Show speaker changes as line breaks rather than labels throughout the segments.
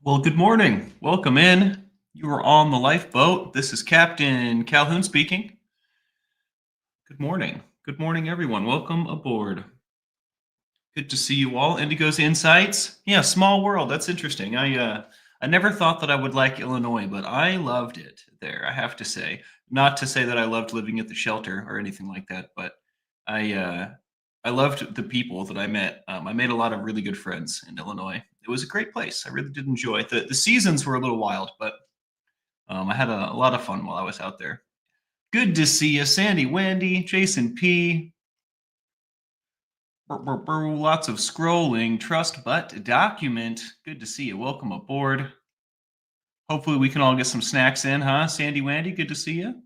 Well, good morning. Welcome in. You are on the lifeboat. This is Captain Calhoun speaking. Good morning. Good morning, everyone. Welcome aboard. Good to see you all. Indigo's Insights. Yeah, small world. That's interesting. I never thought that I would like Illinois, but I loved it there. I have to say, not to say that I loved living at the shelter or anything like that, but I uh, I loved the people that I met. I made a lot of really good friends in Illinois. It was a great place. I really did enjoy it. The seasons were a little wild, but I had a lot of fun while I was out there. Good to see you, Sandy, Wendy, Jason P. Lots of scrolling. Trust but document. Good to see you. Welcome aboard. Hopefully, we can all get some snacks in, huh? Sandy, Wendy, good to see you.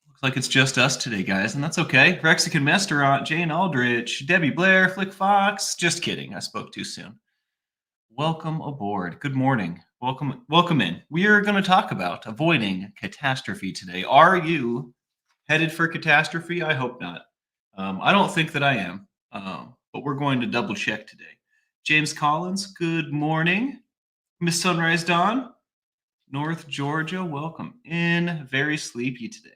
Looks like it's just us today, guys, and that's okay. Mexican Restaurant, Jane Aldrich, Debbie Blair, Flick Fox. Just kidding. I spoke too soon. Welcome aboard. Good morning. Welcome in. We are going to talk about avoiding catastrophe today. Are you headed for catastrophe? I hope not. I don't think that I am, but we're going to double check today. James Collins, good morning. Miss Sunrise Dawn, North Georgia, welcome in. Very sleepy today.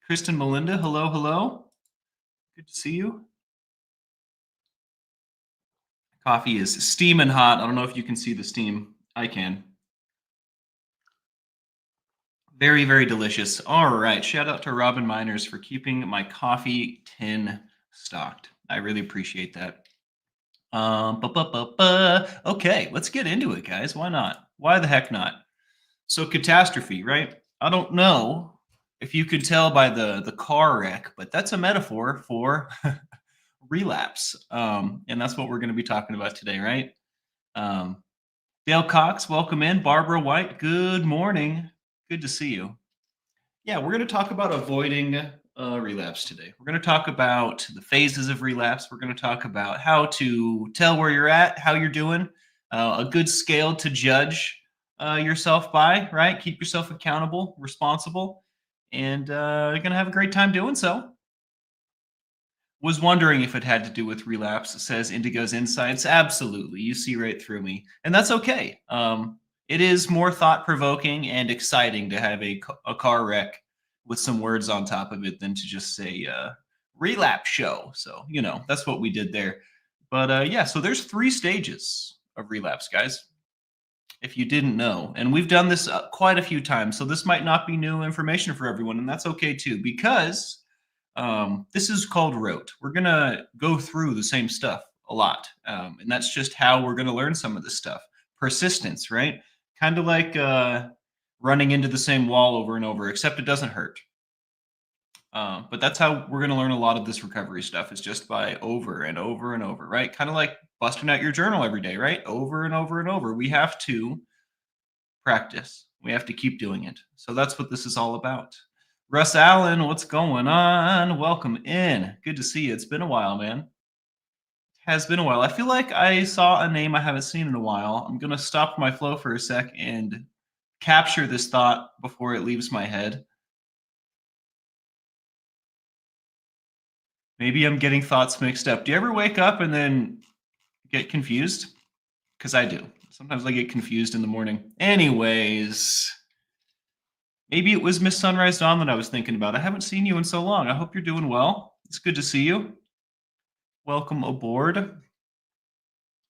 Kristen Melinda, hello, hello. Good to see you. Coffee is steaming hot. I don't know if you can see the steam. I can. Very, very delicious. All right. Shout out to Robin Miners for keeping my coffee tin stocked. I really appreciate that. Okay, let's get into it, guys. Why not? Why the heck not? So, catastrophe, right? I don't know if you could tell by the car wreck, but that's a metaphor for relapse. And that's what we're going to be talking about today, right? Um, Dale Cox, welcome in. Barbara White, good morning. Good to see you. Yeah, we're going to talk about avoiding relapse today. We're going to talk about the phases of relapse. We're going to talk about how to tell where you're at, how you're doing, a good scale to judge yourself by, right? Keep yourself accountable, responsible, and you're going to have a great time doing so. Was wondering if it had to do with relapse, says Indigo's Insights. Absolutely. You see right through me. And that's okay. It is more thought provoking and exciting to have a car wreck with some words on top of it than to just say relapse show. So, that's what we did there. But yeah, so there's 3 stages of relapse, guys, if you didn't know. And we've done this quite a few times. So this might not be new information for everyone. And that's okay too, because this is called rote. We're going to go through the same stuff a lot. And that's just how we're going to learn some of this stuff. Persistence, right? Kind of like running into the same wall over and over, except it doesn't hurt. But that's how we're going to learn a lot of this recovery stuff, is just by over and over and over, right? Kind of like busting out your journal every day, right? Over and over and over. We have to practice. We have to keep doing it. So that's what this is all about. Russ Allen, what's going on? Welcome in. Good to see you. It's been a while, man. Has been a while. I feel like I saw a name I haven't seen in a while. I'm going to stop my flow for a sec and capture this thought before it leaves my head. Maybe I'm getting thoughts mixed up. Do you ever wake up and then get confused? Because I do. Sometimes I get confused in the morning. Anyways, maybe it was Miss Sunrise Dawn that I was thinking about. I haven't seen you in so long. I hope you're doing well. It's good to see you. Welcome aboard.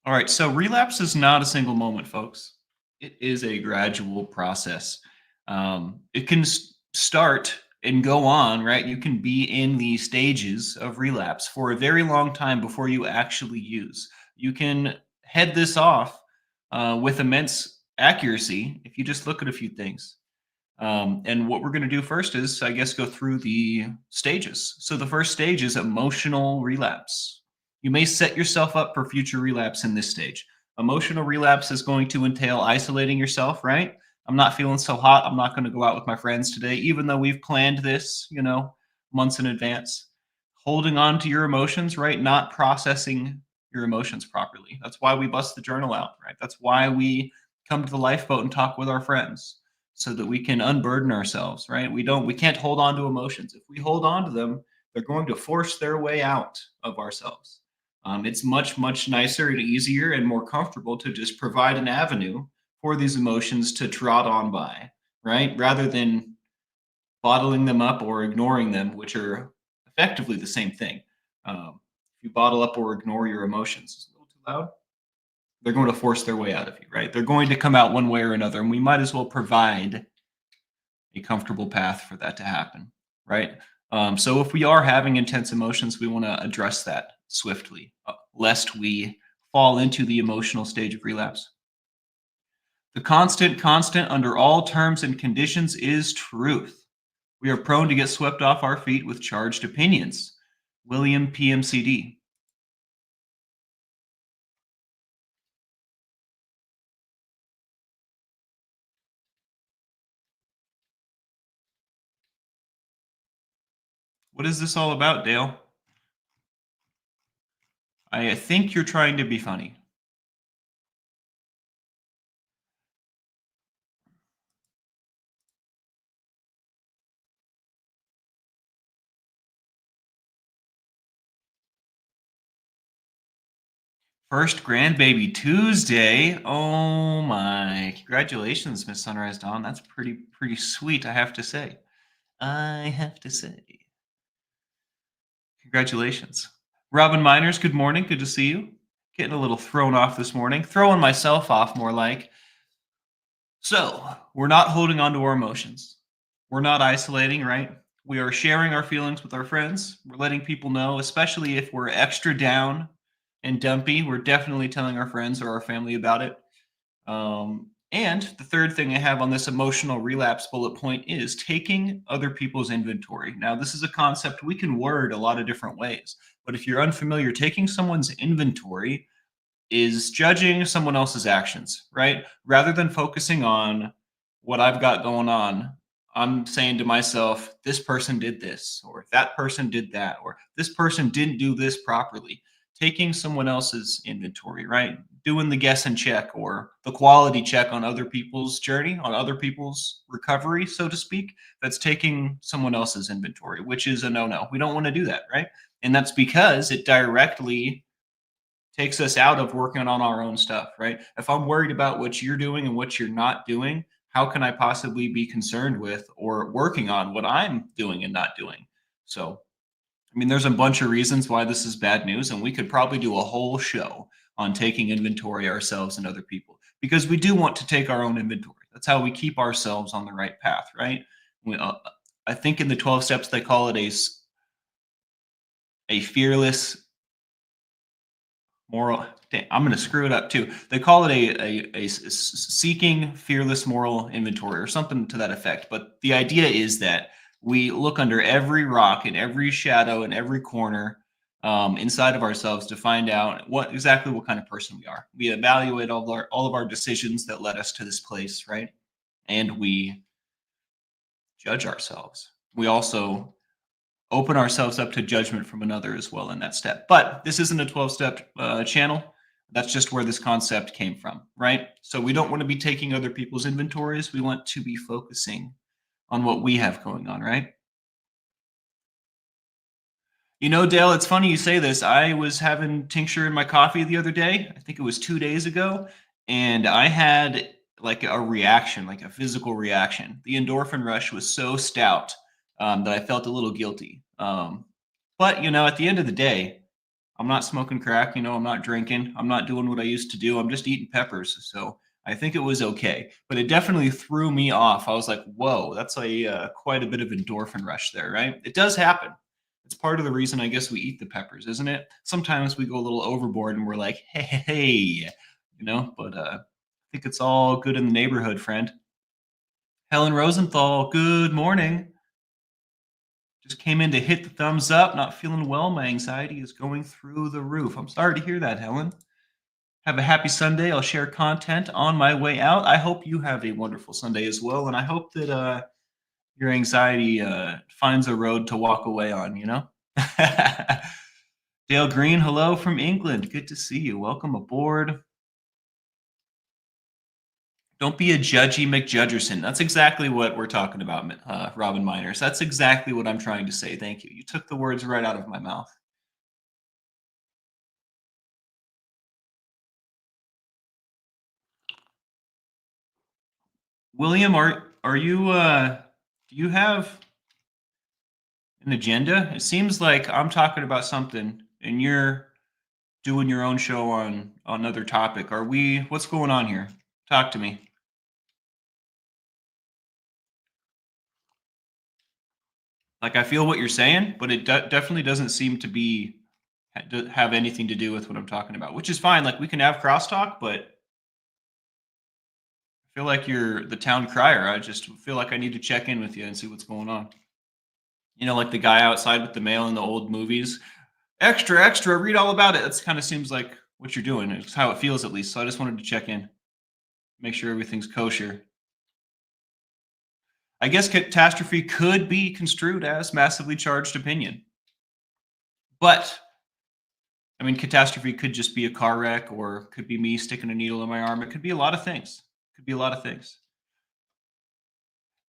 All right, so relapse is not a single moment, folks. It is a gradual process. It can start and go on, right? You can be in the stages of relapse for a very long time before you actually use. You can head this off with immense accuracy if you just look at a few things. And what we're going to do first is, I guess, go through the stages. So the first stage is emotional relapse. You may set yourself up for future relapse in this stage. Emotional relapse is going to entail isolating yourself, right? I'm not feeling so hot. I'm not going to go out with my friends today, even though we've planned this, months in advance. Holding on to your emotions, right? Not processing your emotions properly. That's why we bust the journal out, right? That's why we come to the lifeboat and talk with our friends, so that we can unburden ourselves, right? We can't hold on to emotions. If we hold on to them, they're going to force their way out of ourselves. It's much, much nicer and easier and more comfortable to just provide an avenue for these emotions to trot on by, right? Rather than bottling them up or ignoring them, which are effectively the same thing. If you bottle up or ignore your emotions, it's a little too loud. They're going to force their way out of you, right? They're going to come out one way or another, and we might as well provide a comfortable path for that to happen, right? So if we are having intense emotions, we want to address that swiftly, lest we fall into the emotional stage of relapse. The constant under all terms and conditions is truth. We are prone to get swept off our feet with charged opinions. William PMCD. What is this all about, Dale? I think you're trying to be funny. First grandbaby Tuesday. Oh my. Congratulations, Miss Sunrise Dawn. That's pretty sweet, I have to say. I have to say. Congratulations. Robin Miners, good morning. Good to see you. Getting a little thrown off this morning. Throwing myself off more like. So, we're not holding on to our emotions. We're not isolating, right? We are sharing our feelings with our friends. We're letting people know, especially if we're extra down and dumpy, we're definitely telling our friends or our family about it. And the third thing I have on this emotional relapse bullet point is taking other people's inventory. Now, this is a concept we can word a lot of different ways, but if you're unfamiliar, taking someone's inventory is judging someone else's actions, right? Rather than focusing on what I've got going on, I'm saying to myself, this person did this, or that person did that, or this person didn't do this properly. Taking someone else's inventory, right? Doing the guess and check or the quality check on other people's journey, on other people's recovery, so to speak. That's taking someone else's inventory, which is a no no. We don't want to do that, right? And that's because it directly takes us out of working on our own stuff, right? If I'm worried about what you're doing and what you're not doing, how can I possibly be concerned with or working on what I'm doing and not doing? So, I mean, there's a bunch of reasons why this is bad news, and we could probably do a whole show on taking inventory ourselves and other people because we do want to take our own inventory. That's how we keep ourselves on the right path, right? I think in the 12 steps they call it a fearless moral. I'm going to screw it up too. They call it seeking fearless moral inventory or something to that effect. But the idea is that we look under every rock and every shadow and every corner inside of ourselves to find out exactly what kind of person we are. We evaluate all of our decisions that led us to this place, right? And we judge ourselves. We also open ourselves up to judgment from another as well in that step. But this isn't a 12-step channel. That's just where this concept came from, right? So we don't want to be taking other people's inventories. We want to be focusing on what we have going on, right? You know, Dale, it's funny you say this. I was having tincture in my coffee the other day. I think it was 2 days ago. And I had like a reaction, like a physical reaction. The endorphin rush was so stout that I felt a little guilty. But, at the end of the day, I'm not smoking crack. I'm not drinking. I'm not doing what I used to do. I'm just eating peppers. So I think it was okay. But it definitely threw me off. I was like, whoa, that's quite a bit of endorphin rush there, right? It does happen. It's part of the reason I guess we eat the peppers, isn't it? Sometimes we go a little overboard and we're like, hey, but I think it's all good in the neighborhood, friend. Helen Rosenthal, good morning. Just came in to hit the thumbs up. Not feeling well. My anxiety is going through the roof. I'm sorry to hear that, Helen. Have a happy Sunday. I'll share content on my way out. I hope you have a wonderful Sunday as well. And I hope that your anxiety finds a road to walk away on, Dale Green, hello from England. Good to see you. Welcome aboard. Don't be a judgy McJudgerson. That's exactly what we're talking about, Robin Miners. That's exactly what I'm trying to say. Thank you. You took the words right out of my mouth. William, are you do you have an agenda? It seems like I'm talking about something and you're doing your own show on another topic. Are we what's going on here? Talk to me. Like I feel what you're saying, but it definitely doesn't seem to be have anything to do with what I'm talking about, which is fine. Like we can have crosstalk, but I feel like you're the town crier. I just feel like I need to check in with you and see what's going on. You know, like the guy outside with the mail in the old movies. Extra, extra, read all about it. That's kind of seems like what you're doing. It's how it feels at least. So I just wanted to check in, make sure everything's kosher. I guess catastrophe could be construed as massively charged opinion. But I mean, catastrophe could just be a car wreck or could be me sticking a needle in my arm. It could be a lot of things. Could be a lot of things.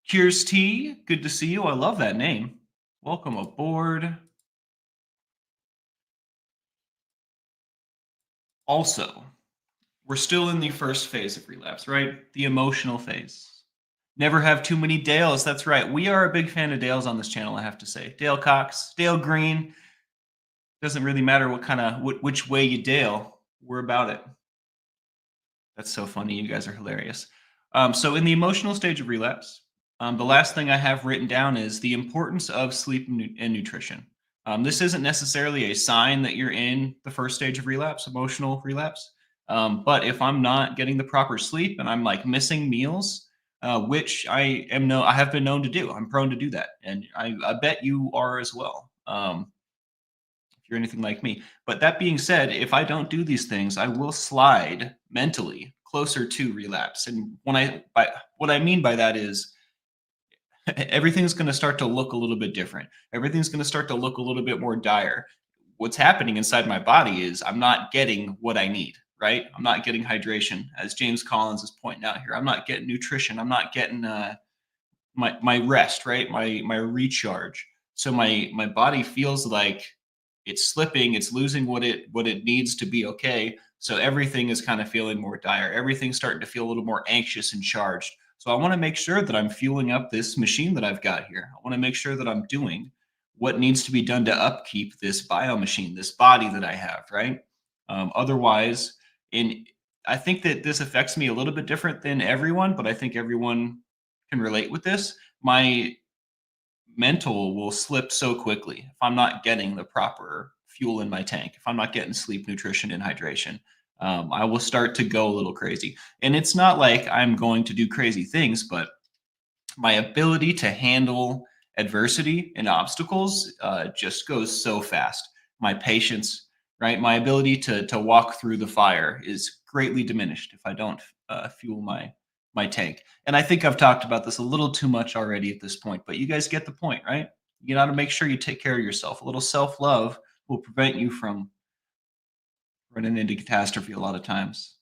Cures T, good to see you. I love that name. Welcome aboard. Also, we're still in the first phase of relapse, right? The emotional phase. Never have too many Dales. That's right. We are a big fan of Dales on this channel, I have to say. Dale Cox, Dale Green. Doesn't really matter what kind of which way you Dale. We're about it. That's so funny. You guys are hilarious. So in the emotional stage of relapse, the last thing I have written down is the importance of sleep and nutrition. This isn't necessarily a sign that you're in the first stage of relapse, emotional relapse. But if I'm not getting the proper sleep and I'm like missing meals, which I have been known to do. I'm prone to do that, and I bet you are as well. If you're anything like me. But that being said, if I don't do these things, I will slide mentally closer to relapse. And what I mean by that is everything's going to start to look a little bit different. Everything's going to start to look a little bit more dire. What's happening inside my body is I'm not getting what I need, right? I'm not getting hydration, as James Collins is pointing out here. I'm not getting nutrition. I'm not getting my rest, right? My recharge. So my body feels like it's slipping, it's losing what it needs to be okay. So everything is kind of feeling more dire. Everything's starting to feel a little more anxious and charged. So I want to make sure that I'm fueling up this machine that I've got here. I want to make sure that I'm doing what needs to be done to upkeep this bio machine, this body that I have, right? Otherwise, in I think that this affects me a little bit different than everyone, but I think everyone can relate with this. My mental will slip so quickly if I'm not getting the proper fuel in my tank, if I'm not getting sleep, nutrition, and hydration. I will start to go a little crazy. And it's not like I'm going to do crazy things, but my ability to handle adversity and obstacles just goes so fast. My patience, right? My ability to walk through the fire is greatly diminished if I don't fuel my tank. And I think I've talked about this a little too much already at this point, but you guys get the point, right? You got to make sure you take care of yourself. A little self love will prevent you from running into catastrophe a lot of times.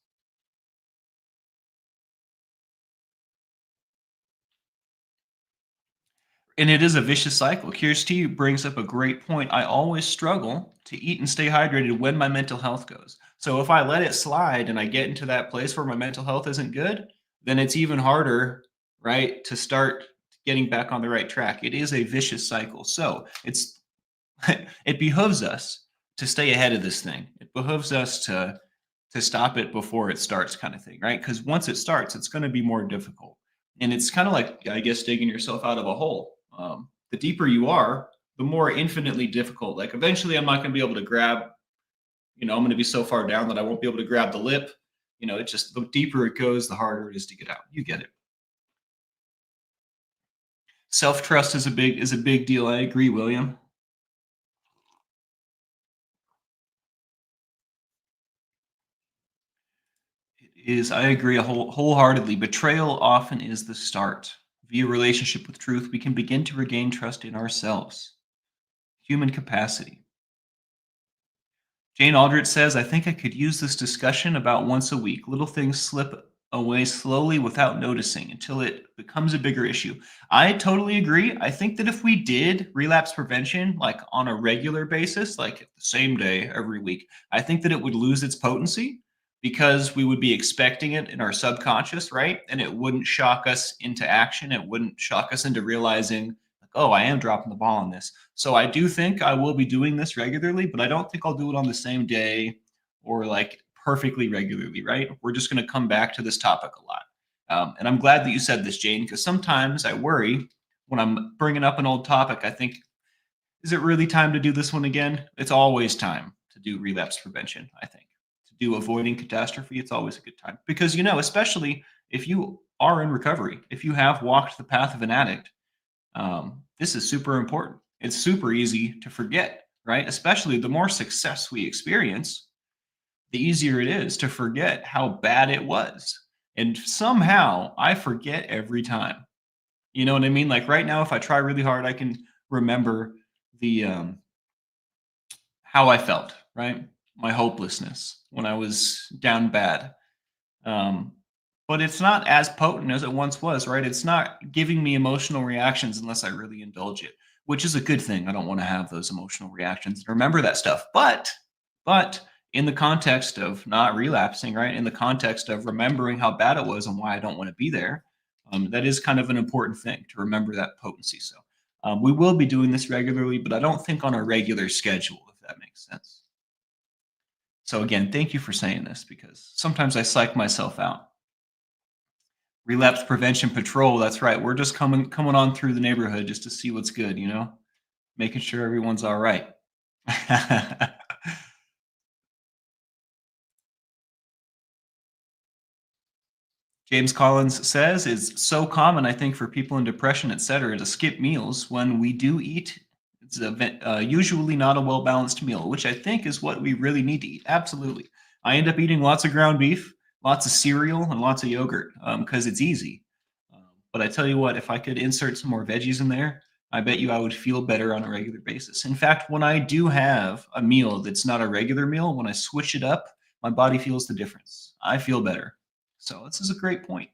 And it is a vicious cycle. Kirsty brings up a great point. I always struggle to eat and stay hydrated when my mental health goes. So if I let it slide and I get into that place where my mental health isn't good, then it's even harder, right, to start getting back on the right track. It is a vicious cycle. So it's it behooves us to stay ahead of this thing. It behooves us to stop it before it starts, kind of thing, right? Because once it starts, it's going to be more difficult, and it's kind of like, I guess, digging yourself out of a hole. The deeper you are, the more infinitely difficult. Like eventually, I'm not going to be able to grab. I'm going to be so far down that I won't be able to grab the lip. It just the deeper it goes, the harder it is to get out. You get it. Self trust is a big deal. I agree, William. I agree wholeheartedly. Betrayal often is the start. Via relationship with truth, we can begin to regain trust in ourselves. Human capacity. Jane Aldrich says, I think I could use this discussion about once a week. Little things slip away slowly without noticing until it becomes a bigger issue. I totally agree. I think that if we did relapse prevention like on a regular basis, like the same day every week, I think that it would lose its potency because we would be expecting it in our subconscious, right? And it wouldn't shock us into action. It wouldn't shock us into realizing, like, oh, I am dropping the ball on this. So I do think I will be doing this regularly, but I don't think I'll do it on the same day or like perfectly regularly, right? We're just going to come back to this topic a lot. And I'm glad that you said this, Jane, because sometimes I worry when I'm bringing up an old topic. I think, is it really time to do this one again? It's always time to do relapse prevention, I think. To do avoiding catastrophe, it's always a good time. Because, especially if you are in recovery, if you have walked the path of an addict, this is super important. It's super easy to forget, right? Especially the more success we experience, the easier it is to forget how bad it was. And somehow I forget every time. You know what I mean? Like right now, if I try really hard, I can remember the how I felt, right? My hopelessness when I was down bad. Um, but it's not as potent as it once was, right? It's not giving me emotional reactions unless I really indulge it, which is a good thing. I don't want to have those emotional reactions. Remember that stuff. But in the context of not relapsing, right? In the context of remembering how bad it was and why I don't want to be there, that is kind of an important thing to remember that potency. So we will be doing this regularly, but I don't think on a regular schedule, if that makes sense. So again, thank you for saying this because sometimes I psych myself out. Relapse prevention patrol. That's right. We're just coming on through the neighborhood just to see what's good, making sure everyone's all right. James Collins says it's so common, I think, for people in depression, etc., to skip meals when we do eat. It's usually not a well balanced meal, which I think is what we really need to eat. Absolutely. I end up eating lots of ground beef, lots of cereal, and lots of yogurt because it's easy. But I tell you what, if I could insert some more veggies in there, I bet you I would feel better on a regular basis. In fact, when I do have a meal that's not a regular meal, when I switch it up, my body feels the difference. I feel better. So this is a great point.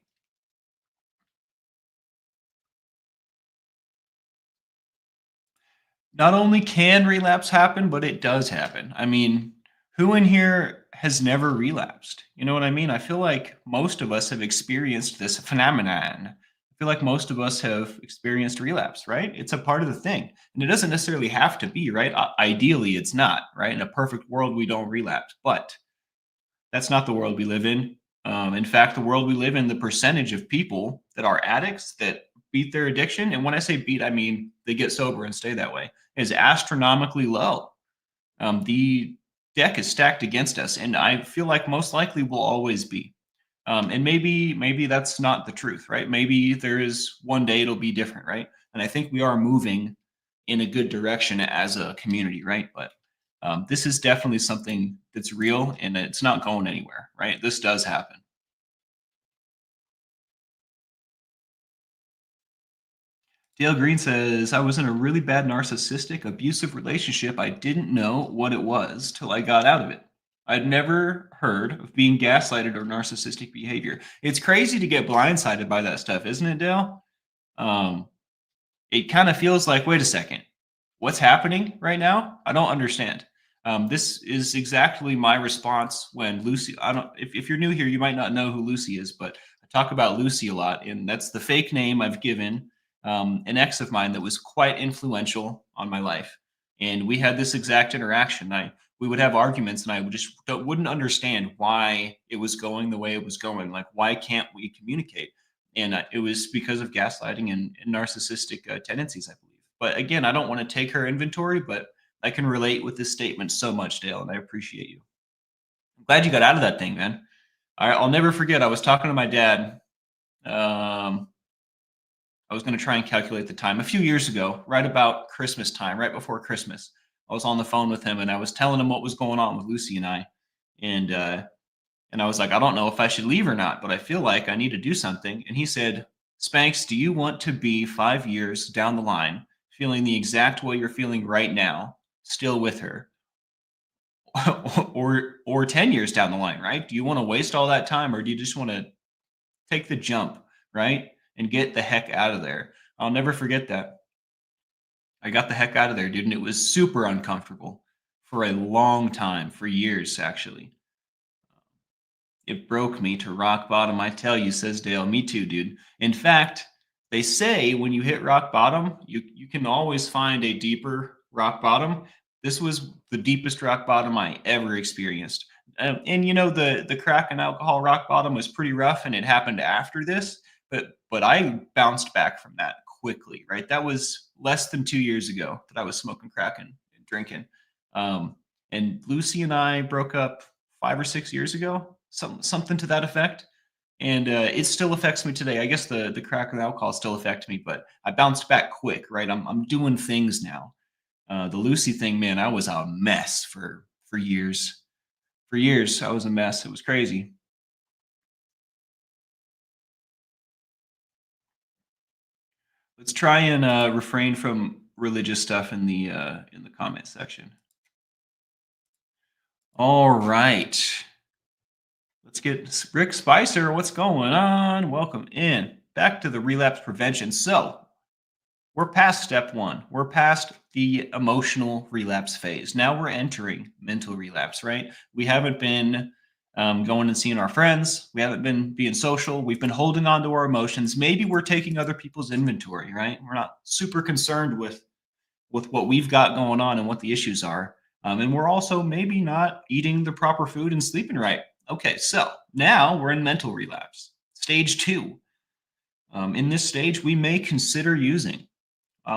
Not only can relapse happen, but it does happen. I mean, who in here has never relapsed? You know what I mean? I feel like most of us have experienced this phenomenon. I feel like most of us have experienced relapse, right? It's a part of the thing. And it doesn't necessarily have to be, right? Ideally, it's not, right? In a perfect world, we don't relapse. But that's not the world we live in. In fact, the world we live in, the percentage of people that are addicts that beat their addiction, and when I say beat, I mean they get sober and stay that way, is astronomically low. The deck is stacked against us, and I feel like most likely will always be. And maybe that's not the truth, right? Maybe there is one day it'll be different, right? And I think we are moving in a good direction as a community, right? But this is definitely something that's real and it's not going anywhere, right? This does happen. Dale Green says, I was in a really bad narcissistic, abusive relationship. I didn't know what it was till I got out of it. I'd never heard of being gaslighted or narcissistic behavior. It's crazy to get blindsided by that stuff, isn't it, Dale? Um, it kind of feels like, wait a second, what's happening right now? I don't understand. This is exactly my response when Lucy. I don't. If you're new here, you might not know who Lucy is, but I talk about Lucy a lot, and that's the fake name I've given an ex of mine that was quite influential on my life, and we had this exact interaction. We would have arguments, and I would just wouldn't understand why it was going the way it was going. Like, why can't we communicate? And it was because of gaslighting and narcissistic tendencies, I believe. But again, I don't want to take her inventory, but I can relate with this statement so much, Dale, and I appreciate you. I'm glad you got out of that thing, man. I'll never forget. I was talking to my dad. Um, I was going to try and calculate the time a few years ago, right about Christmas time, right before Christmas. I was on the phone with him, and I was telling him what was going on with Lucy and I, and I was like, I don't know if I should leave or not, but I feel like I need to do something. And he said, Spanx, do you want to be 5 years down the line feeling the exact way you're feeling right now, still with her? Or 10 years down the line, right? Do you want to waste all that time or do you just want to take the jump, right? And get the heck out of there. I'll never forget that. I got the heck out of there, dude, and it was super uncomfortable for a long time, for years actually. It broke me to rock bottom, I tell you, says Dale. Me too, dude. In fact, they say when you hit rock bottom, you can always find a deeper rock bottom. This was the deepest rock bottom I ever experienced. And you know, the crack and alcohol rock bottom was pretty rough, and it happened after this. But I bounced back from that quickly. Right, that was less than 2 years ago that I was smoking crack and drinking. Um, and Lucy and I broke up 5 or 6 years ago, something to that effect. And it still affects me today. I guess the crack and alcohol still affect me, but I bounced back quick. Right, I'm doing things now. The Lucy thing, man, I was a mess for years. For years, I was a mess. It was crazy. Let's try and refrain from religious stuff in the comment section. All right. Let's get Rick Spicer. What's going on? Welcome in. Back to the relapse prevention. So, we're past step one. We're past the emotional relapse phase. Now we're entering mental relapse, right? We haven't been going and seeing our friends. We haven't been being social. We've been holding on to our emotions. Maybe we're taking other people's inventory, right? We're not super concerned with what we've got going on and what the issues are. And we're also maybe not eating the proper food and sleeping right. Okay, so now we're in mental relapse, stage two. In this stage, we may consider using.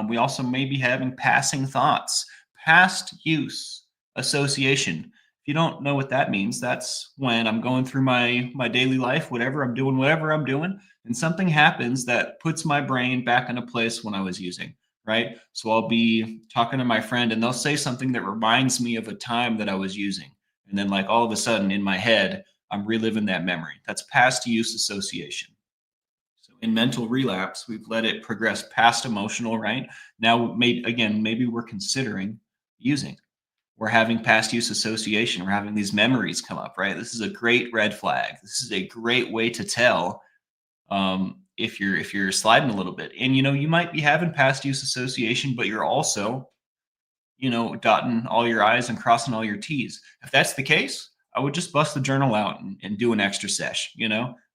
We also may be having passing thoughts, past use association. If you don't know what that means, that's when I'm going through my daily life, whatever I'm doing, and something happens that puts my brain back in a place when I was using, right? So I'll be talking to my friend and they'll say something that reminds me of a time that I was using. And then like all of a sudden in my head, I'm reliving that memory. That's past use association. So in mental relapse, we've let it progress past emotional, right? Now, maybe we're considering using. We're having past use association. We're having these memories come up, right? This is a great red flag. This is a great way to tell if you're sliding a little bit. And you might be having past use association, but you're also dotting all your I's and crossing all your T's. If that's the case, I would just bust the journal out and do an extra sesh.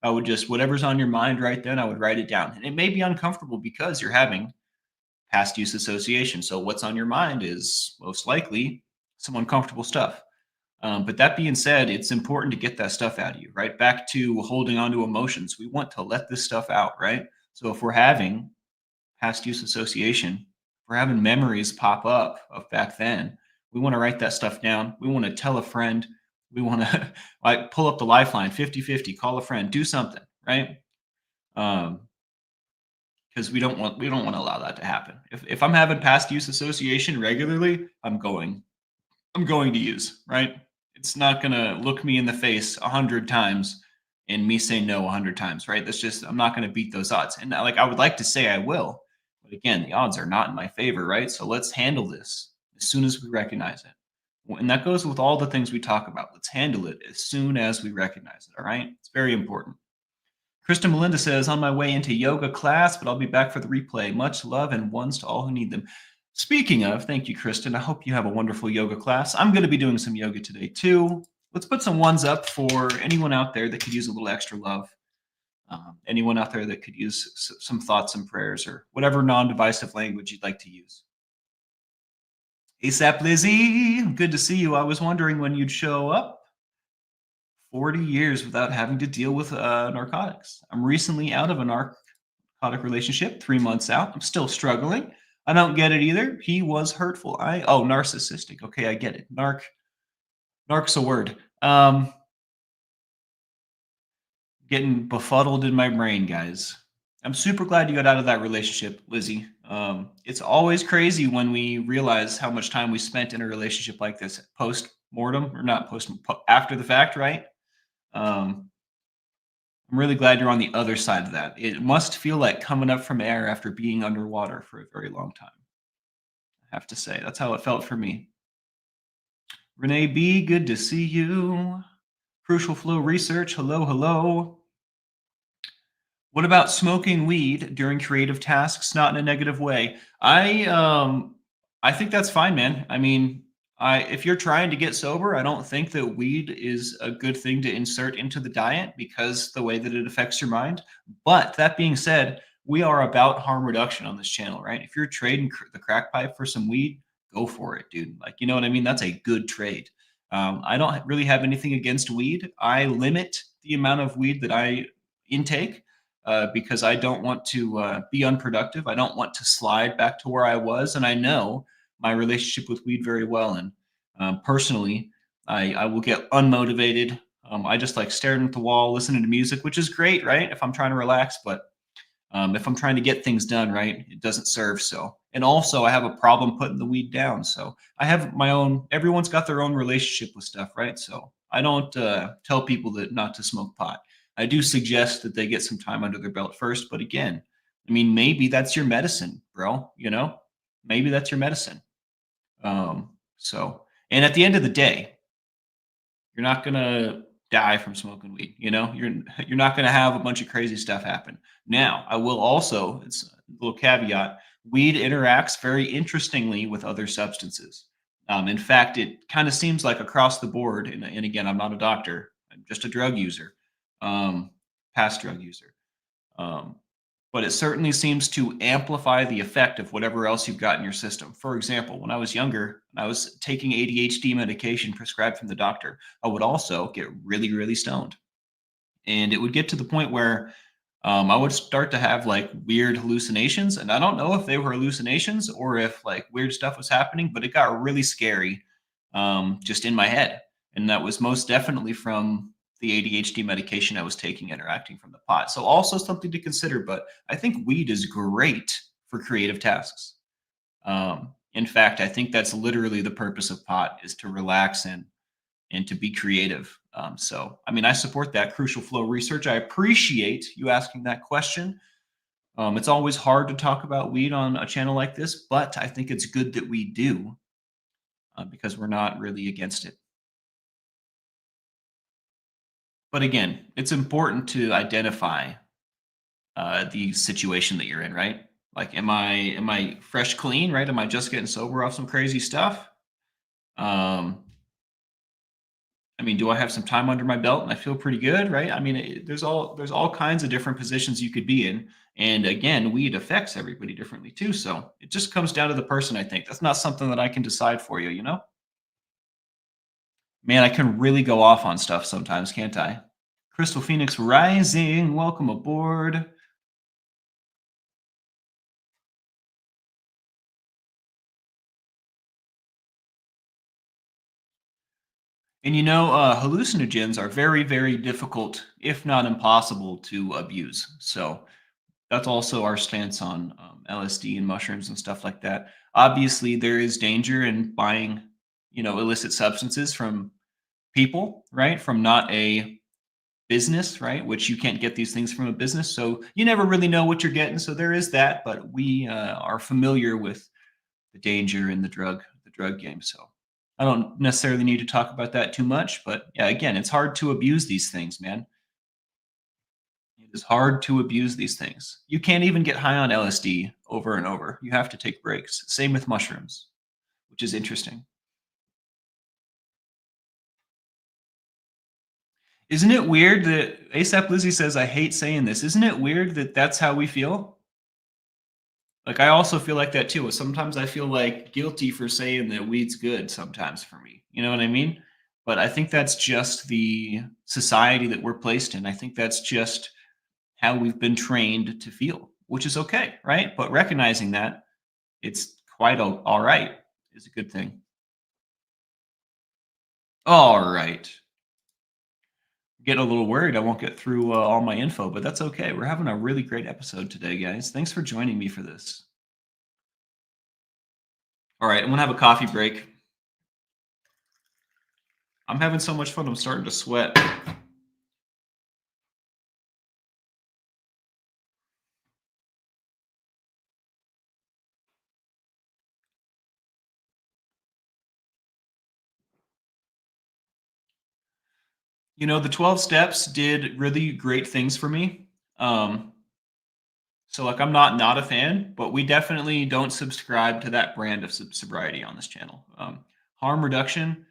I would just, whatever's on your mind right then, I would write it down. And it may be uncomfortable because you're having past use association. So what's on your mind is most likely some uncomfortable stuff. But that being said, it's important to get that stuff out of you, right? Back to holding on to emotions. We want to let this stuff out, right? So if we're having past use association, we're having memories pop up of back then. We want to write that stuff down. We want to tell a friend. We want to like pull up the lifeline 50-50, call a friend, do something, right? Because we don't want to allow that to happen. If I'm having past use association regularly, I'm going to use, right? It's not gonna look me in the face 100 times and me say no 100 times, right? That's just I'm not gonna beat those odds. And like I would like to say I will, but again, the odds are not in my favor, right? So let's handle this as soon as we recognize it. And that goes with all the things we talk about. Let's handle it as soon as we recognize it. All right. It's very important. Krista Melinda says, on my way into yoga class, but I'll be back for the replay. Much love and ones to all who need them. Speaking of, thank you, Kristen. I hope you have a wonderful yoga class. I'm going to be doing some yoga today, too. Let's put some ones up for anyone out there that could use a little extra love. Anyone out there that could use some thoughts and prayers or whatever non-divisive language you'd like to use. ASAP Lizzie, good to see you. I was wondering when you'd show up. 40 years without having to deal with narcotics. I'm recently out of a narcotic relationship, 3 months out. I'm still struggling. I don't get it either. He was hurtful. Narcissistic. Okay, I get it. Narc's a word. Getting befuddled in my brain, guys. I'm super glad you got out of that relationship, Lizzie. It's always crazy when we realize how much time we spent in a relationship like this post-mortem, or not after the fact, right? I'm really glad you're on the other side of that. It must feel like coming up from air after being underwater for a very long time. I have to say, that's how it felt for me. Renee B, good to see you. Crucial Flow Research, hello, hello. What about smoking weed during creative tasks? Not in a negative way. I think that's fine, man. I mean, If you're trying to get sober, I don't think that weed is a good thing to insert into the diet because the way that it affects your mind. But that being said, we are about harm reduction on this channel, right? If you're trading the crack pipe for some weed, go for it, dude. Like, you know what I mean? That's a good trade. I don't really have anything against weed. I limit the amount of weed that I intake because I don't want to be unproductive. I don't want to slide back to where I was. And I know my relationship with weed very well. And personally, I will get unmotivated. I just like staring at the wall, listening to music, which is great, right? If I'm trying to relax, but if I'm trying to get things done, right, it doesn't serve. So, and also I have a problem putting the weed down. So I have my own. Everyone's got their own relationship with stuff, right? So I don't tell people that not to smoke pot. I do suggest that they get some time under their belt first. But again, I mean, maybe that's your medicine, bro. You know, maybe that's your medicine. So, and at the end of the day, you're not gonna die from smoking weed. You know, you're not gonna have a bunch of crazy stuff happen. Now, I will also, it's a little caveat, weed interacts very interestingly with other substances. In fact, it kind of seems like across the board, and again, I'm not a doctor, I'm just a drug user, um, past drug user. Um, but it certainly seems to amplify the effect of whatever else you've got in your system. For example, when I was younger, and I was taking ADHD medication prescribed from the doctor, I would also get really, really stoned. And it would get to the point where I would start to have like weird hallucinations. And I don't know if they were hallucinations or if like weird stuff was happening, but it got really scary just in my head. And that was most definitely from the ADHD medication I was taking interacting from the pot. So also something to consider, but I think weed is great for creative tasks. In fact, I think that's literally the purpose of pot is to relax and to be creative. So, I mean, I support that crucial flow research. I appreciate you asking that question. It's always hard to talk about weed on a channel like this, but I think it's good that we do because we're not really against it. But again, it's important to identify the situation that you're in, right? Like, am I fresh, clean, right? Am I just getting sober off some crazy stuff? Um, I mean, do I have some time under my belt and I feel pretty good, right? I mean, there's all kinds of different positions you could be in, and again, weed affects everybody differently too. So it just comes down to the person. I think that's not something that I can decide for you. You know, man, I can really go off on stuff sometimes, can't I? Crystal Phoenix Rising, welcome aboard. And you know, hallucinogens are very, very difficult, if not impossible, to abuse. So that's also our stance on LSD and mushrooms and stuff like that. Obviously, there is danger in buying, illicit substances from people, right? From not a business, right? Which you can't get these things from a business, so you never really know what you're getting. So there is that, but we are familiar with the danger in the drug game. So I don't necessarily need to talk about that too much, but yeah, again, it's hard to abuse these things, man. It is hard to abuse these things. You can't even get high on LSD over and over. You have to take breaks. Same with mushrooms, which is interesting. Isn't it weird that ASAP Lizzie says, I hate saying this. Isn't it weird that that's how we feel? Like, I also feel like that too. Sometimes I feel like guilty for saying that weed's good sometimes for me. You know what I mean? But I think that's just the society that we're placed in. I think that's just how we've been trained to feel, which is okay, right? But recognizing that it's quite all right is a good thing. All right. Getting a little worried I won't get through all my info, but that's okay. We're having a really great episode today, guys. Thanks for joining me for this. All right, I'm gonna have a coffee break. I'm having so much fun. I'm starting to sweat. You know, the 12 steps did really great things for me. Um, so like I'm not a fan, but we definitely don't subscribe to that brand of sobriety on this channel. Harm reduction,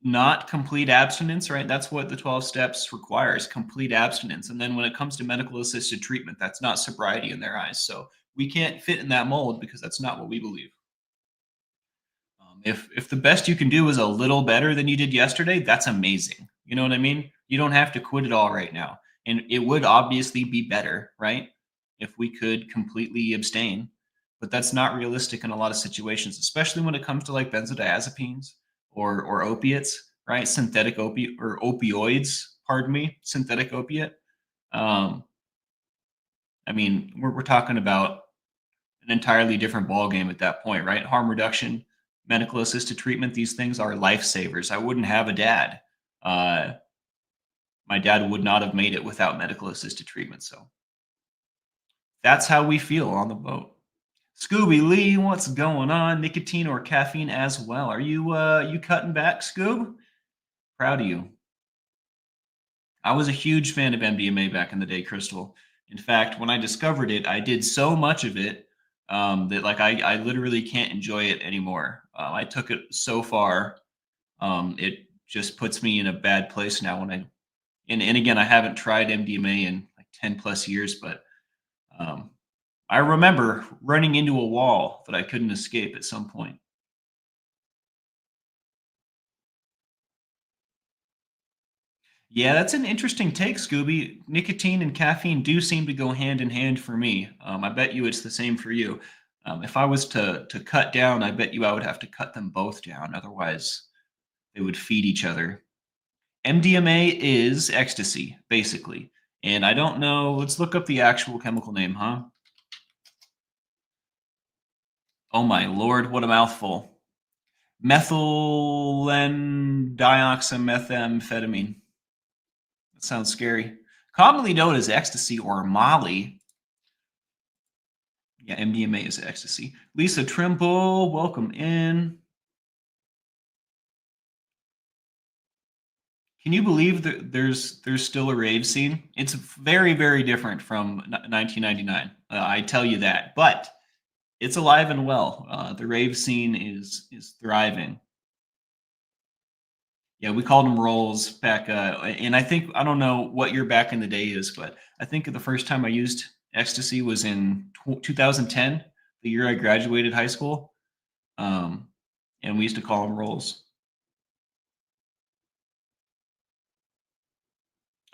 not complete abstinence, right? That's what the 12 steps requires, complete abstinence. And then when it comes to medical assisted treatment, that's not sobriety in their eyes. So we can't fit in that mold because that's not what we believe. If the best you can do is a little better than you did yesterday, that's amazing. You know what I mean? You don't have to quit it all right now. And it would obviously be better, right? If we could completely abstain, but that's not realistic in a lot of situations, especially when it comes to like benzodiazepines or opiates, right? Synthetic opiate or opioids, pardon me, synthetic opiate. Um, I mean, we're talking about an entirely different ballgame at that point, right? Harm reduction, medical assisted treatment, these things are lifesavers. I wouldn't have a dad. Uh, my dad would not have made it without medical assisted treatment. So that's how we feel on the boat. Scooby Lee, what's going on? Nicotine or caffeine as well? Are you cutting back, Scoob? Proud of you. I was a huge fan of MDMA back in the day, Crystal. In fact, when I discovered it, I did so much of it that like I literally can't enjoy it anymore. I took it so far, it just puts me in a bad place now. When and again, I haven't tried MDMA in like 10 plus years, but um, I remember running into a wall that I couldn't escape at some point. Yeah, that's an interesting take, Scooby. Nicotine and caffeine do seem to go hand in hand for me. I bet you it's the same for you. If I was to cut down, I bet you I would have to cut them both down. Otherwise, they would feed each other. MDMA is ecstasy, basically. And I don't know. Let's look up the actual chemical name, huh? Oh my lord, what a mouthful. Methylenedioxymethamphetamine. That sounds scary. Commonly known as ecstasy or Molly. Yeah, MDMA is ecstasy. Lisa Trimble, welcome in. Can you believe that there's still a rave scene? It's very, very different from 1999. I tell you that, but it's alive and well. The rave scene is thriving. Yeah, we called them rolls back, and I don't know what year back in the day is, but I think the first time I used ecstasy was in 2010, the year I graduated high school, um, and we used to call them rolls.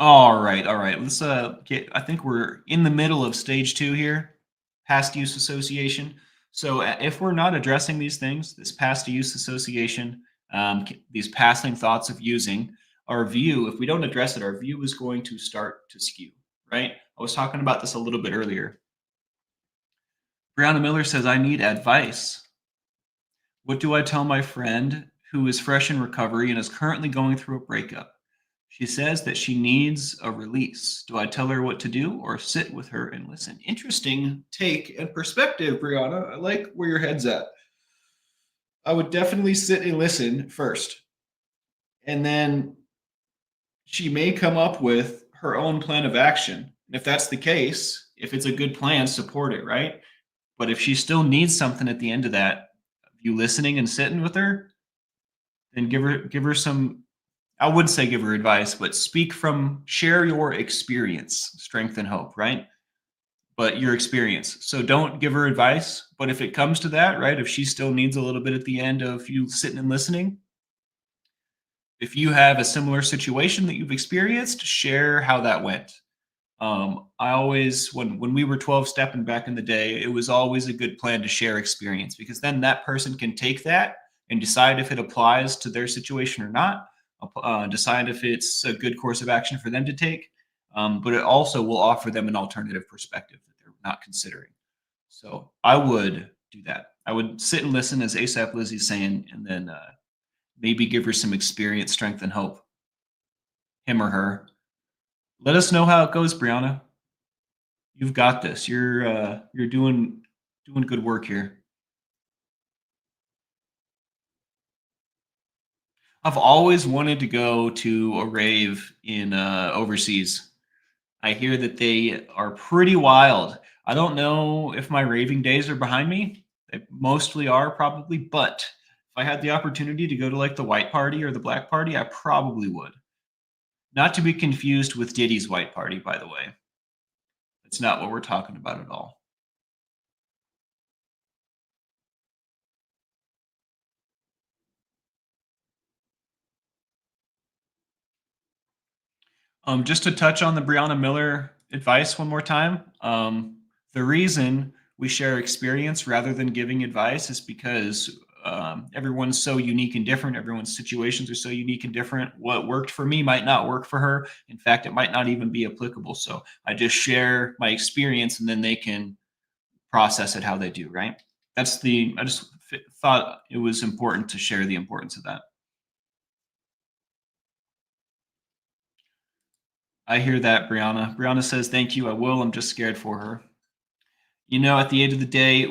All right. Let's get. I think we're in the middle of stage two here, past use association. So if we're not addressing these things, this past use association, these passing thoughts of using, our view, if we don't address it, our view is going to start to skew. Right? I was talking about this a little bit earlier. Brianna Miller says, "I need advice. What do I tell my friend who is fresh in recovery and is currently going through a breakup? She says that she needs a release. Do I tell her what to do or sit with her and listen?" Interesting take and perspective, Brianna. I like where your head's at. I would definitely sit and listen first. And then she may come up with her own plan of action. And if that's the case, if it's a good plan, support it, right? But if she still needs something at the end of that, you listening and sitting with her, then give her some. I would say give her advice, but share your experience, strength and hope, right? But your experience. So don't give her advice. But if it comes to that, right? If she still needs a little bit at the end of you sitting and listening, if you have a similar situation that you've experienced, share how that went. I always, when we were 12 stepping back in the day, it was always a good plan to share experience because then that person can take that and decide if it applies to their situation or not, decide if it's a good course of action for them to take. But it also will offer them an alternative perspective that they're not considering. So I would do that. I would sit and listen, as ASAP Lizzie's saying, and then maybe give her some experience, strength, and hope. Him or her. Let us know how it goes, Brianna. You've got this. You're doing good work here. I've always wanted to go to a rave in overseas. I hear that they are pretty wild. I don't know if my raving days are behind me. They mostly are probably, but if I had the opportunity to go to like the white party or the black party, I probably would. Not to be confused with Diddy's white party, by the way. It's not what we're talking about at all. Just to touch on the Breonna Miller advice one more time. The reason we share experience rather than giving advice is because everyone's so unique and different. Everyone's situations are so unique and different. What worked for me might not work for her. In fact, it might not even be applicable. So I just share my experience and then they can process it how they do, right? I just thought it was important to share the importance of that. I hear that, Brianna. Brianna says, thank you. I will. I'm just scared for her. At the end of the day,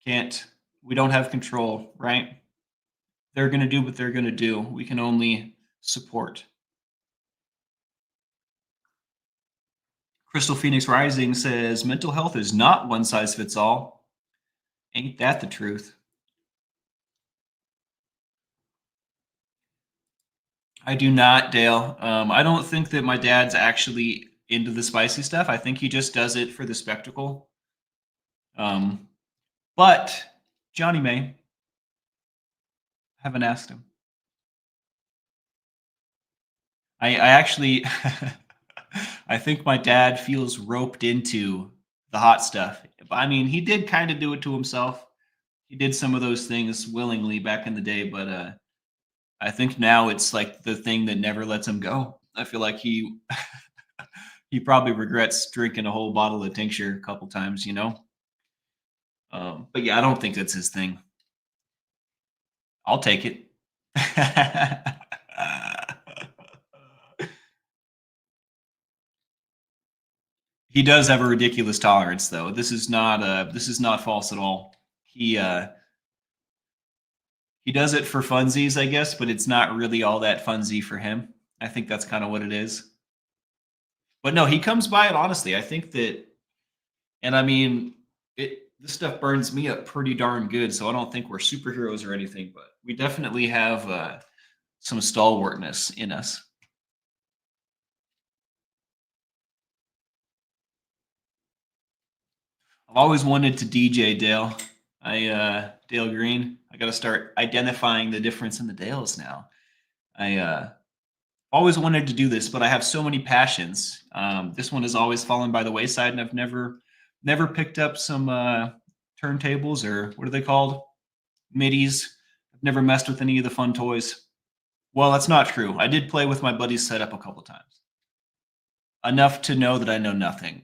can't, we don't have control, right? They're going to do what they're going to do. We can only support. Crystal Phoenix Rising says, mental health is not one size fits all. Ain't that the truth? I do not, Dale. I don't think that my dad's actually into the spicy stuff. I think he just does it for the spectacle. But Johnny May, haven't asked him. I actually, I think my dad feels roped into the hot stuff. I mean, he did kind of do it to himself. He did some of those things willingly back in the day, but I think now it's like the thing that never lets him go. I feel like he he probably regrets drinking a whole bottle of tincture a couple times. But yeah, I don't think that's his thing. I'll take it. He does have a ridiculous tolerance, though. This is not false at all. He does it for funsies, I guess, but it's not really all that funsy for him. I think that's kind of what it is. But no, he comes by it honestly. I think that, and I mean, this stuff burns me up pretty darn good. So I don't think we're superheroes or anything, but we definitely have some stalwartness in us. I've always wanted to DJ, Dale. Dale Green. I got to start identifying the difference in the Dales now. I always wanted to do this, but I have so many passions. This one has always fallen by the wayside, and I've never picked up some turntables, or what are they called? MIDIs. I've never messed with any of the fun toys. Well, that's not true. I did play with my buddy's setup a couple times. Enough to know that I know nothing.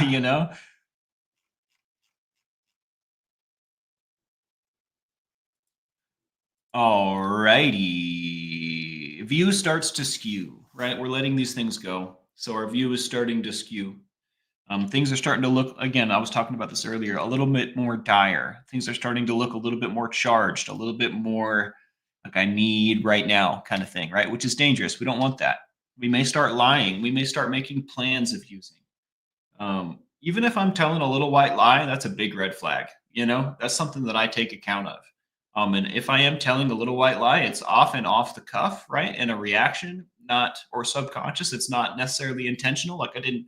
you know? Alrighty. View starts to skew, right? We're letting these things go. So our view is starting to skew. Things are starting to look, again, I was talking about this earlier, a little bit more dire. Things are starting to look a little bit more charged, a little bit more like I need right now kind of thing, right? Which is dangerous. We don't want that. We may start lying. We may start making plans of using. Even if I'm telling a little white lie, that's a big red flag. That's something that I take account of. And if I am telling a little white lie, it's often off the cuff, right? And a reaction, not or subconscious. It's not necessarily intentional. Like I didn't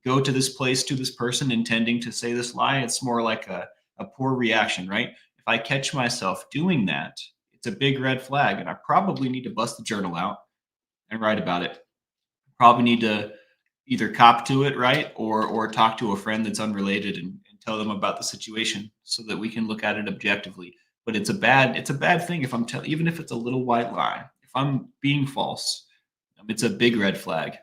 go to this place to this person intending to say this lie. It's more like a poor reaction, right? If I catch myself doing that, it's a big red flag. And I probably need to bust the journal out and write about it. Probably need to either cop to it, right? Or talk to a friend that's unrelated and tell them about the situation so that we can look at it objectively. But it's a bad thing if I'm telling, even if it's a little white lie. If I'm being false, it's a big red flag.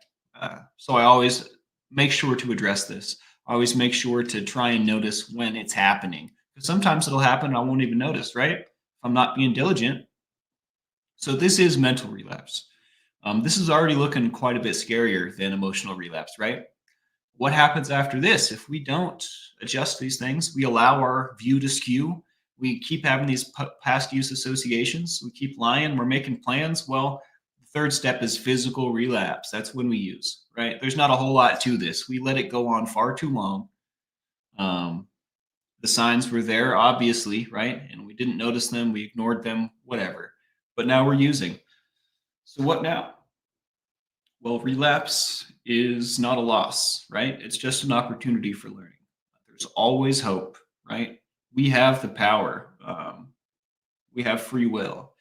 So I always make sure to address this. I always make sure to try and notice when it's happening. Because sometimes it'll happen and I won't even notice, right? If I'm not being diligent. So this is mental relapse. This is already looking quite a bit scarier than emotional relapse, right? What happens after this? If we don't adjust these things, we allow our view to skew. We keep having these past use associations. We keep lying. We're making plans. Well, the third step is physical relapse. That's when we use, right? There's not a whole lot to this. We let it go on far too long. The signs were there, obviously, right? And we didn't notice them, we ignored them, whatever. But now we're using. So what now? Well, relapse is not a loss, right? It's just an opportunity for learning. There's always hope, right? We have the power. We have free will.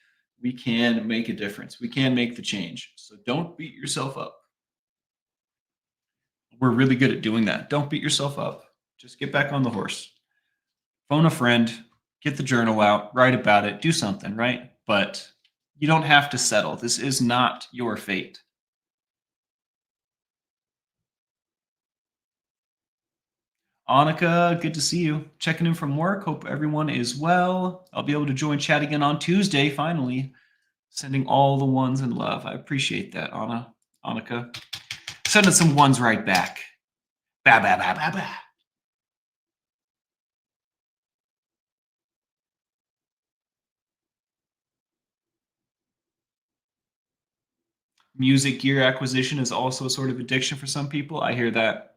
We can make a difference. We can make the change. So don't beat yourself up. We're really good at doing that. Don't beat yourself up. Just get back on the horse. Phone a friend, get the journal out, write about it, do something, right? But you don't have to settle. This is not your fate. Annika, good to see you. Checking in from work. Hope everyone is well. I'll be able to join chat again on Tuesday, finally. Sending all the ones in love. I appreciate that, Annika. Sending some ones right back. Ba ba ba ba ba. Music gear acquisition is also a sort of addiction for some people. I hear that.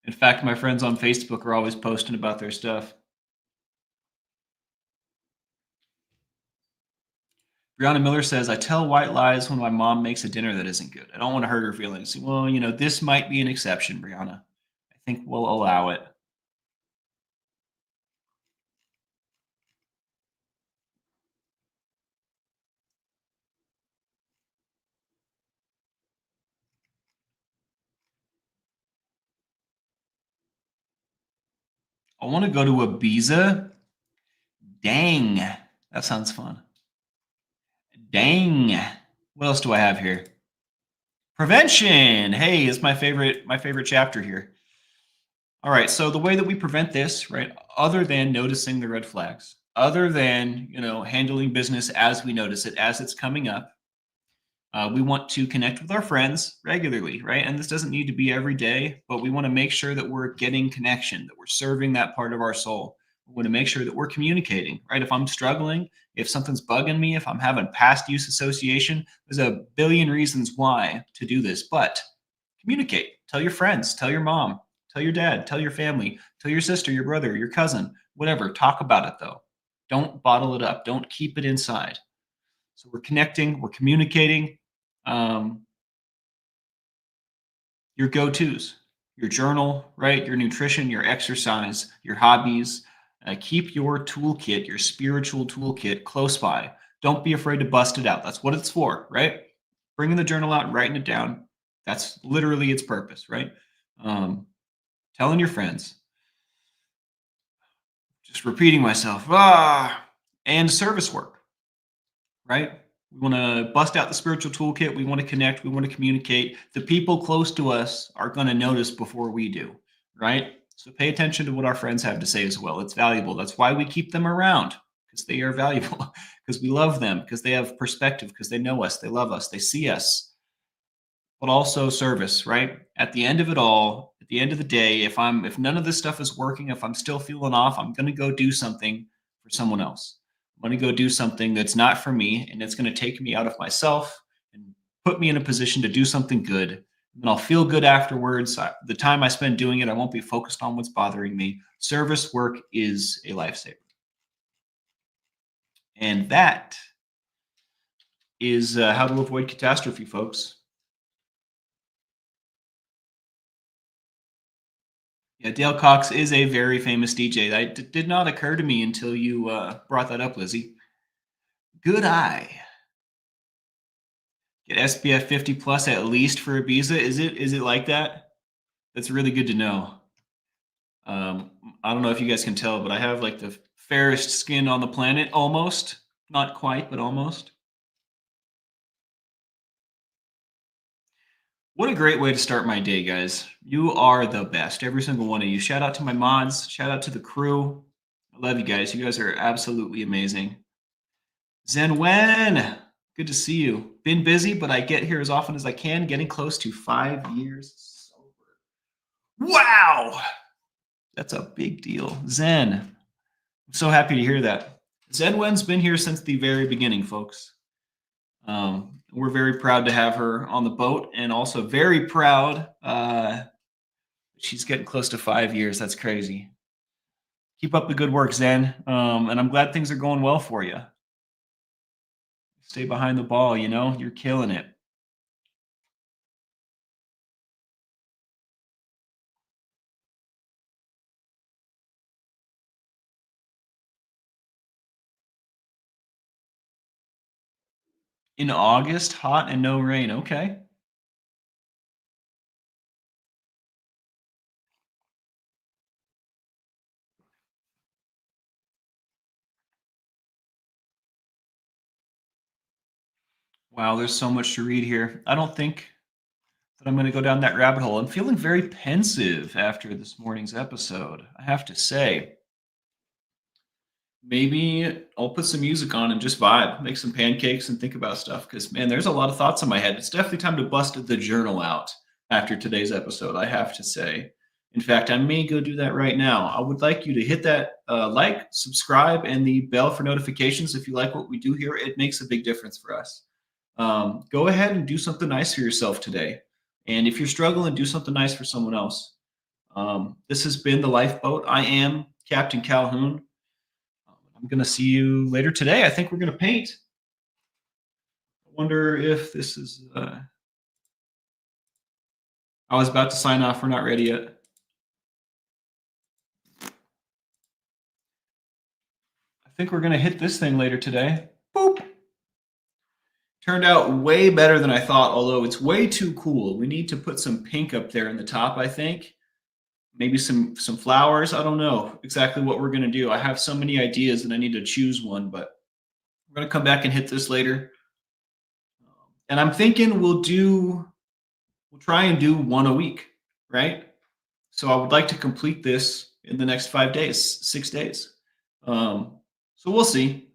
In fact, my friends on Facebook are always posting about their stuff. Brianna Miller says, I tell white lies when my mom makes a dinner that isn't good. I don't want to hurt her feelings. Well, this might be an exception, Brianna. I think we'll allow it. I want to go to Ibiza. Dang. That sounds fun. Dang. What else do I have here? Prevention. Hey, it's my favorite chapter here. All right, so the way that we prevent this, right, other than noticing the red flags, other than, handling business as we notice it, as it's coming up, we want to connect with our friends regularly, right? And this doesn't need to be every day, but we want to make sure that we're getting connection, that we're serving that part of our soul. We want to make sure that we're communicating, right? If I'm struggling, if something's bugging me, if I'm having past use association, there's a billion reasons why to do this, but communicate. Tell your friends, tell your mom, tell your dad, tell your family, tell your sister, your brother, your cousin, whatever. Talk about it though. Don't bottle it up. Don't keep it inside. So we're connecting, we're communicating. Your go-tos, your journal, right? Your nutrition, your exercise, your hobbies. Keep your toolkit, your spiritual toolkit close by. Don't be afraid to bust it out. That's what it's for, right? Bringing the journal out and writing it down. That's literally its purpose, right? Telling your friends. Just repeating myself. And service work, right? We want to bust out the spiritual toolkit. We want to connect. We want to communicate. The people close to us are going to notice before we do, right? So pay attention to what our friends have to say as well. It's valuable. That's why we keep them around, because they are valuable, because we love them, because they have perspective, because they know us, they love us, they see us. But also service, right? At the end of it all, at the end of the day, if none of this stuff is working, if I'm still feeling off, I'm going to go do something for someone else. I'm going to go do something that's not for me, and it's going to take me out of myself and put me in a position to do something good. And I'll feel good afterwards. The time I spend doing it, I won't be focused on what's bothering me. Service work is a lifesaver. And that is how to avoid catastrophe, folks. Yeah, Dale Cox is a very famous DJ. That did not occur to me until you brought that up, Lizzie. Good eye. Get SPF 50 plus at least for Ibiza. Is it like that? That's really good to know. I don't know if you guys can tell, but I have like the fairest skin on the planet, almost. Not quite, but almost. What a great way to start my day, guys. You are the best, every single one of you. Shout out to my mods. Shout out to the crew. I love you guys. You guys are absolutely amazing. Zen Wen, good to see you. Been busy, but I get here as often as I can, getting close to 5 years sober. Wow! That's a big deal. Zen, I'm so happy to hear that. Zen Wen's been here since the very beginning, folks. We're very proud to have her on the boat, and also very proud she's getting close to 5 years. That's crazy. Keep up the good work, Zen. And I'm glad things are going well for you. Stay behind the ball, you're killing it. In August, hot and no rain. Okay. Wow, there's so much to read here. I don't think that I'm going to go down that rabbit hole. I'm feeling very pensive after this morning's episode, I have to say. Maybe I'll put some music on and just vibe, make some pancakes and think about stuff because, man, there's a lot of thoughts in my head. It's definitely time to bust the journal out after today's episode, I have to say. In fact, I may go do that right now. I would like you to hit that like, subscribe, and the bell for notifications if you like what we do here. It makes a big difference for us. Go ahead and do something nice for yourself today. And if you're struggling, do something nice for someone else. This has been The Lifeboat. I am Captain Calhoun. I'm going to see you later today. I think we're going to paint. I wonder if this is. I was about to sign off. We're not ready yet. I think we're going to hit this thing later today. Boop. Turned out way better than I thought, although it's way too cool. We need to put some pink up there in the top, I think. Maybe some flowers. I don't know exactly what we're going to do. I have so many ideas and I need to choose one, but we're going to come back and hit this later. And I'm thinking we'll try and do one a week, right? So I would like to complete this in the next 5 days, 6 days. So we'll see.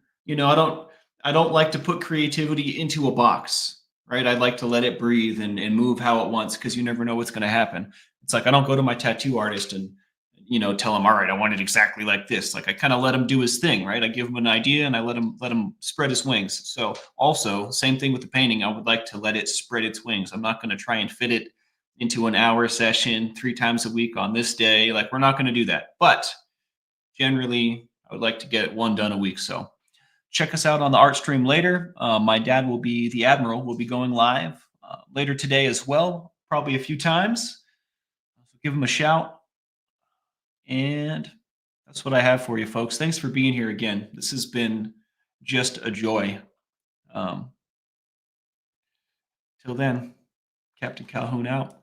I don't like to put creativity into a box, right? I'd like to let it breathe and move how it wants because you never know what's going to happen. It's like I don't go to my tattoo artist and tell him, all right, I want it exactly like this. Like I kind of let him do his thing, right? I give him an idea and I let him spread his wings. So also same thing with the painting. I would like to let it spread its wings. I'm not going to try and fit it into an hour session 3 times a week on this day. Like we're not going to do that. But generally, I would like to get one done a week. So check us out on the art stream later. My dad will be the Admiral. Will be going live later today as well, probably a few times. So give him a shout. And that's what I have for you, folks. Thanks for being here again. This has been just a joy. Till then, Captain Calhoun out.